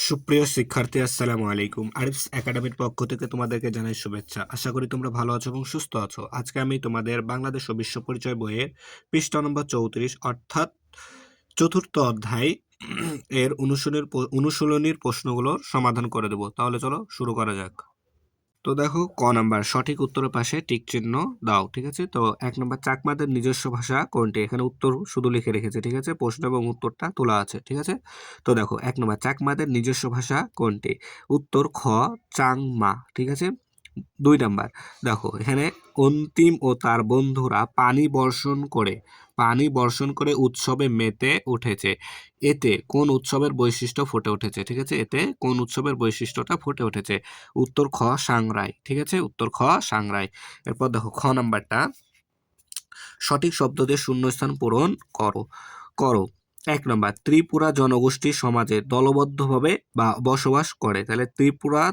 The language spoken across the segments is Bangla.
সুপ্রিয় শিক্ষার্থী, আসসালামু আলাইকুম। আরিফস একাডেমির পক্ষ থেকে তোমাদেরকে জানাই শুভেচ্ছা। আশা করি তোমরা ভালো আছো এবং সুস্থ আছো। আজকে আমি তোমাদের বাংলাদেশ ও বিশ্ব পরিচয় বইয়ের পৃষ্ঠা নম্বর 34 অর্থাৎ চতুর্থ অধ্যায় এর অনুশীলনীর প্রশ্নগুলোর সমাধান করে দেব। তাহলে চলো শুরু করা যাক। তো দেখো, ক নাম্বার সঠিক উত্তরের পাশে টিক চিহ্ন দাও। ঠিক আছে, তো 1 নাম্বার চাকমাদের নিজস্ব ভাষা কোনটি? এখানে উত্তর শুধু লিখে রেখেছে। ঠিক আছে, প্রশ্ন এবং উত্তরটা তোলা আছে। ঠিক আছে, তো দেখো 1 নাম্বার চাকমাদের নিজস্ব ভাষা কোনটি? উত্তর খ, চাংমা। ঠিক আছে, 2 নাম্বার দেখো এখানে অন্তিম ও তার বন্ধুরা পানি বর্ষণ করে উৎসবে মেতে উঠেছে। এতে কোন উৎসবের বৈশিষ্ট্য ফুটে উঠেছে? ঠিক আছে, এতে কোন উৎসবের বৈশিষ্ট্যটা ফুটে উঠেছে? উত্তর খ, সাংরাই। ঠিক আছে, উত্তর খ, সাংরাই। এরপর দেখো খ নাম্বারটা, সঠিক শব্দ দিয়ে শূন্যস্থান পূরণ করো করো 1 নম্বর ত্রিপুরা জনগোষ্ঠী সমাজে দলবদ্ধভাবে বা বসবাস করে। তাহলে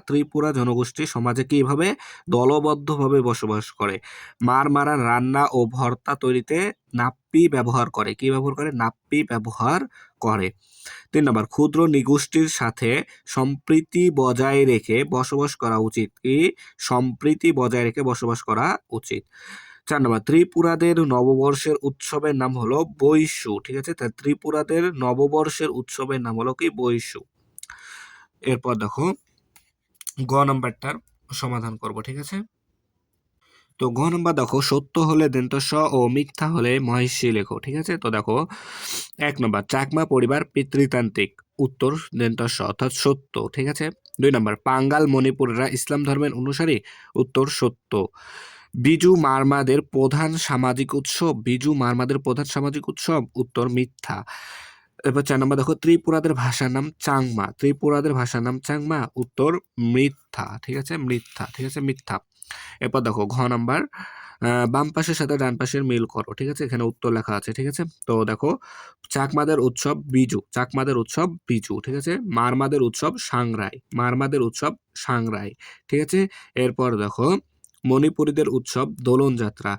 ত্রিপুরা জনগোষ্ঠী সমাজে কিভাবে দলবদ্ধভাবে বসবাস করে? মারা রান্না ও ভর্তা তৈরিতে নাপ্পি ব্যবহার করে। কি ব্যবহার করে? নাপ্পি ব্যবহার করে। 3 নম্বর ক্ষুদ্র নিগোষ্ঠীর সাথে সম্প্রীতি বজায় রেখে বসবাস করা উচিত। কি? সম্প্রীতি বজায় রেখে বসবাস করা উচিত। 4 নম্বর ত্রিপুরাদের নববর্ষের উৎসবের নাম হলো বৈশু। ঠিক আছে, তা ত্রিপুরাদের নববর্ষের উৎসবের নাম হলো কি? বৈশু। এরপর দেখো গ নাম্বারটার সমাধান করব। ঠিক আছে, তো ঘ নম্বর দেখো সত্য হলে দন্তেস ও মিথ্যা হলে মহেশী লেখো। ঠিক আছে, তো দেখো 1 নম্বর চাকমা পরিবার পিতৃতান্ত্রিক। উত্তর দন্তেস অর্থাৎ সত্য। ঠিক আছে, 2 নম্বর পাঙ্গাল মণিপুররা ইসলাম ধর্মের অনুসারী। উত্তর সত্য। বিজু মারমাদের প্রধান সামাজিক উৎসব। উত্তর মিথ্যা। এরপর 4 নম্বর দেখো ত্রিপুরাদের ভাষার নাম চাংমা। উত্তর মিথ্যা। ঠিক আছে, মিথ্যা। ঠিক আছে, মিথ্যা। এরপর দেখো ঘ নাম্বার, বাম পাশের সাথে ডান পাশের মিল করো। ঠিক আছে, এখানে উত্তর লেখা আছে। ঠিক আছে, তো দেখো চাকমাদের উৎসব বিজু। ঠিক আছে, মারমাদের উৎসব সাংরাই। ঠিক আছে, এরপর দেখো মণিপুরীদের উৎসব দোলন যাত্রা।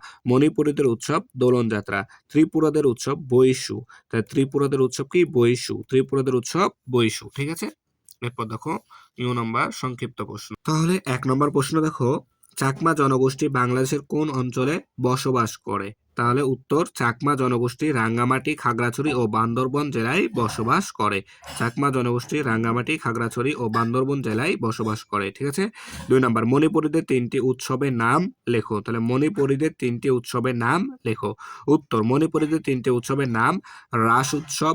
ত্রিপুরাদের উৎসব বৈশু। তাই ত্রিপুরাদের উৎসব কি? বৈশু। ঠিক আছে, এরপর দেখো ইউ নম্বর সংক্ষিপ্ত প্রশ্ন। তাহলে 1 নম্বর প্রশ্ন দেখো, চাকমা জনগোষ্ঠী বাংলাদেশের কোন অঞ্চলে বসবাস করে? তাহলে উত্তর চাকমা জনগোষ্ঠী রাঙ্গামাটি, খাগড়াছড়ি ও বান্দরবন জেলায় বসবাস করে। চাকমা জনগোষ্ঠী রাঙ্গামাটি, খাগড়াছড়ি ও বান্দরবন জেলায় বসবাস করে। ঠিক আছে, 2 নম্বর মণিপুরীদের 3টি উৎসবের নাম লেখো। তাহলে মণিপুরীদের 3টি উৎসবের নাম লেখো। উত্তর মণিপুরীদের 3টি উৎসবের নাম রাস উৎসব,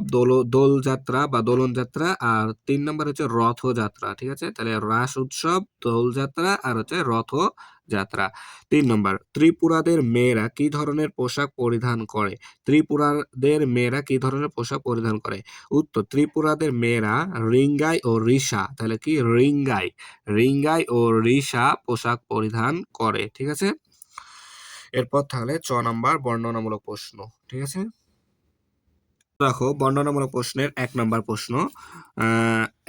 দোলযাত্রা বা দোলনযাত্রা, আর 3 নম্বর হচ্ছে রথযাত্রা। ঠিক আছে, তাহলে রাস উৎসব, দোলযাত্রা আর হচ্ছে রথযাত্রা। 3 নম্বর ত্রিপুরাদের মেয়েরা কি ধরনের পোশাক পরিধান করে? উত্তর ত্রিপুরাদের মেয়েরা রিঙ্গাই ও রিসা। তাহলে কি? রিঙ্গাই ও রিসা পোশাক পরিধান করে। ঠিক আছে, এরপর তাহলে 6 নম্বর বর্ণনামূলক প্রশ্ন। ঠিক আছে, দেখো বর্ণনামূলক প্রশ্নের 1 নম্বর প্রশ্ন,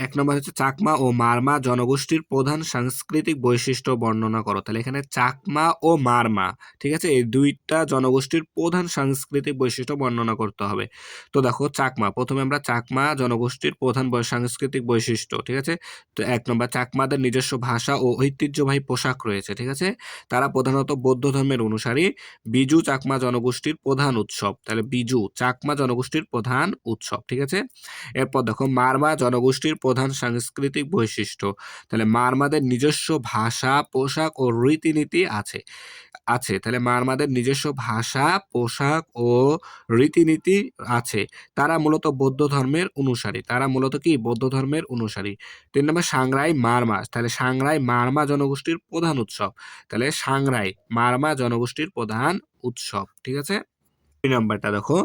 1 নম্বর হচ্ছে চাকমা ও মারমা জনগোষ্ঠীর প্রধান সাংস্কৃতিক বৈশিষ্ট্য বর্ণনা করো। তাহলে এখানে চাকমা ও মারমা, ঠিক আছে, এই দুইটা জনগোষ্ঠীর প্রধান সাংস্কৃতিক বৈশিষ্ট্য বর্ণনা করতে হবে। তো দেখো প্রথমে আমরা চাকমা জনগোষ্ঠীর প্রধান সাংস্কৃতিক বৈশিষ্ট্য। ঠিক আছে, তো 1 নম্বর চাকমাদের নিজস্ব ভাষা ও ঐতিহ্যবাহী পোশাক রয়েছে। ঠিক আছে, তারা প্রধানত বৌদ্ধ ধর্মের অনুসারী। বিজু চাকমা জনগোষ্ঠীর প্রধান উৎসব। তাহলে বিজু চাকমা জনগোষ্ঠীর প্রধান উৎসব। ঠিক আছে, এরপর দেখো মারমা জনগোষ্ঠীর প্রধান সাংস্কৃতিক বৈশিষ্ট্য। তাহলে মারমাদের নিজস্ব ভাষা, পোশাক ও রীতিনীতি আছে। তাহলে মারমাদের নিজস্ব ভাষা, পোশাক ও রীতিনীতি আছে। তারা মূলত বৌদ্ধ ধর্মের অনুসারী। 3 নম্বর সাংরাই মারমা। তাহলে সাংরাই মারমা জনগোষ্ঠীর প্রধান উৎসব। তাহলে সাংরাই মারমা জনগোষ্ঠীর প্রধান উৎসব। ঠিক আছে, 2 নাম্বারটা দেখো,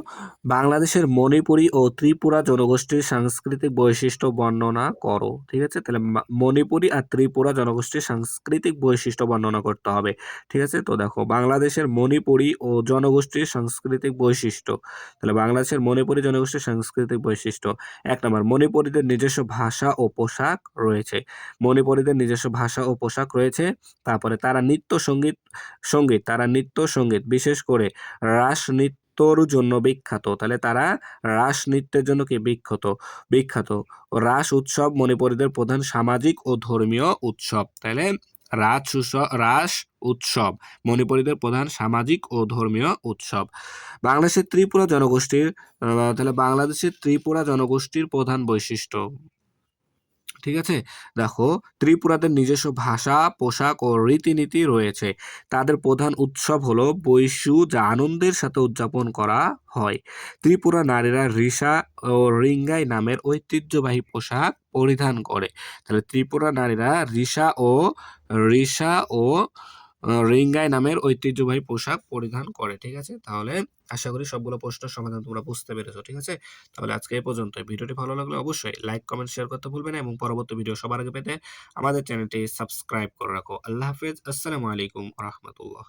বাংলাদেশের মণিপুরী ও ত্রিপুরা জনগোষ্ঠীর সাংস্কৃতিক বৈশিষ্ট্য বর্ণনা করো। ঠিক আছে, তাহলে মণিপুরী আর ত্রিপুরা জনগোষ্ঠীর সাংস্কৃতিক বৈশিষ্ট্য বর্ণনা করতে হবে। ঠিক আছে, তো দেখো বাংলাদেশের মণিপুরী ও জনগোষ্ঠীর সাংস্কৃতিক বৈশিষ্ট্য। তাহলে বাংলাদেশের মণিপুরী জনগোষ্ঠীর সাংস্কৃতিক বৈশিষ্ট্য, 1 নম্বর মণিপুরীদের নিজস্ব ভাষা ও পোশাক রয়েছে। তারপরে তারা নৃত্য সঙ্গীত বিশেষ করে রাস নৃত্য নৃত্যর জন্য বিখ্যাত। তাহলে তারা রাস নৃত্যের জন্য কি বিখ্যাত। রাস উৎসব মণিপুরীদের প্রধান সামাজিক ও ধর্মীয় উৎসব। তাহলে রাস উৎসব মণিপুরীদের প্রধান সামাজিক ও ধর্মীয় উৎসব। বাংলাদেশের ত্রিপুরা জনগোষ্ঠীর প্রধান বৈশিষ্ট্য। ঠিক আছে, দেখো ত্রিপুরাদের নিজস্ব ভাষা, পোশাক ও রীতিনীতি রয়েছে। তাদের প্রধান উৎসব হলো বৈশু, যা আনন্দের সাথে উদযাপন করা হয়। ত্রিপুরা নারীরা রিসা ও রিঙ্গাই নামের ঐতিহ্যবাহী পোশাক পরিধান করে। তাহলে ত্রিপুরা নারীরা রিসা ও রিঙ্গাই নামের ঐতিহ্যবাহী পোশাক পরিধান করে। ঠিক আছে, তাহলে আশা করি সবগুলো প্রশ্নের সমাধান তোমরা বুঝতে পেরেছো। ঠিক আছে, তাহলে আজকে এই পর্যন্ত। ভিডিওটি ভালো লাগলে অবশ্যই লাইক, কমেন্ট, শেয়ার করতে ভুলবে না এবং পরবর্তী ভিডিও সবার আগে পেতে আমাদের চ্যানেলটি সাবস্ক্রাইব করে রাখো। আল্লাহ হাফেজ। আসসালামু আলাইকুম ওয়া রাহমাতুল্লাহ।